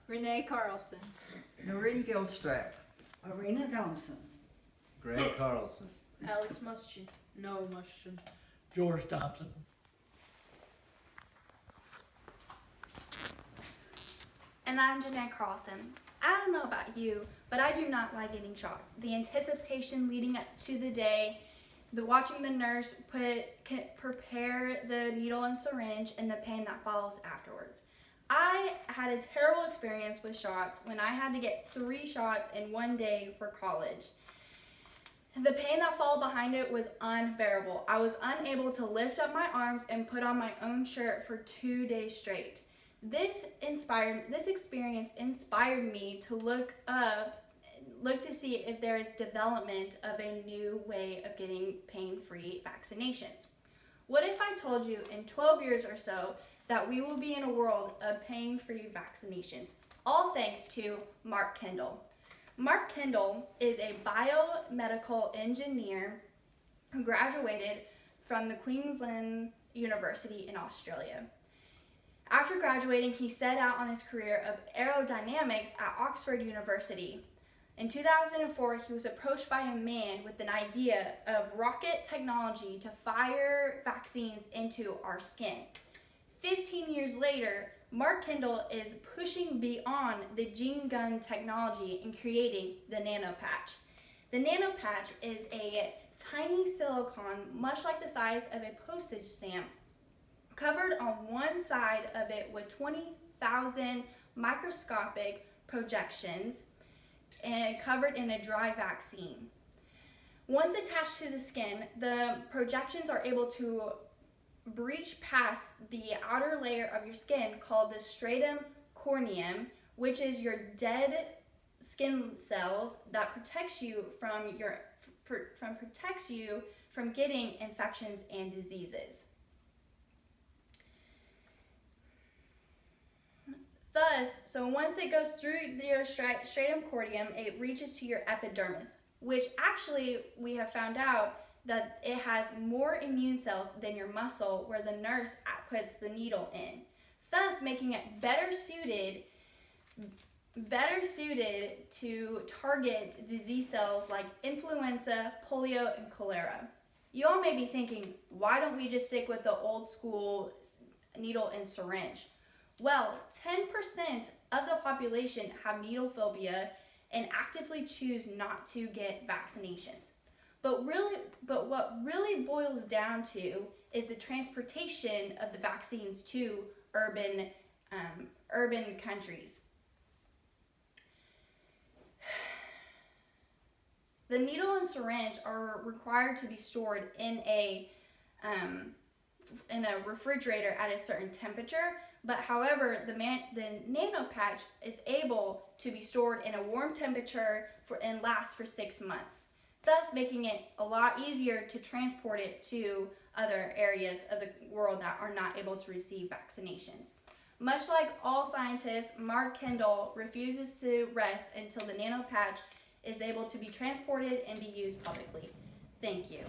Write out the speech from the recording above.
Renee Carlson. Noreen Gilstrap. Arena Thompson. Greg Carlson. Alex Muschin. Noah Muschin. George Thompson. And I'm Janae Carlson. I don't know about you, but I do not like getting shots. The anticipation leading up to the day, watching the nurse prepare the needle and syringe, and the pain that follows afterwards. I had a terrible experience with shots when I had to get 3 shots in one day for college. The pain that followed behind it was unbearable. I was unable to lift up my arms and put on my own shirt for 2 days straight. This experience inspired me to look to see if there is development of a new way of getting pain-free vaccinations. What if I told you in 12 years or so that we will be in a world of pain-free vaccinations? All thanks to Mark Kendall. Mark Kendall is a biomedical engineer who graduated from the Queensland University in Australia. After graduating, he set out on his career of aerodynamics at Oxford University. In 2004, he was approached by a man with an idea of rocket technology to fire vaccines into our skin. 15 years later, Mark Kendall is pushing beyond the gene gun technology and creating the nanopatch. The nanopatch is a tiny silicone, much like the size of a postage stamp, covered on one side of it with 20,000 microscopic projections and covered in a dry vaccine. Once attached to the skin, the projections are able to breach past the outer layer of your skin called the stratum corneum, which is your dead skin cells that protects you from getting infections and diseases. Thus, so once it goes through your stratum corneum, it reaches to your epidermis, which actually we have found out that it has more immune cells than your muscle where the nurse puts the needle in, thus making it better suited to target disease cells like influenza, polio, and cholera. You all may be thinking, why don't we just stick with the old school needle and syringe? Well, 10% of the population have needle phobia and actively choose not to get vaccinations. But what really boils down to is the transportation of the vaccines to urban countries. The needle and syringe are required to be stored in a refrigerator at a certain temperature, but however, the nanopatch is able to be stored in a warm temperature and last for 6 months, thus making it a lot easier to transport it to other areas of the world that are not able to receive vaccinations. Much like all scientists, Mark Kendall refuses to rest until the nanopatch is able to be transported and be used publicly. Thank you.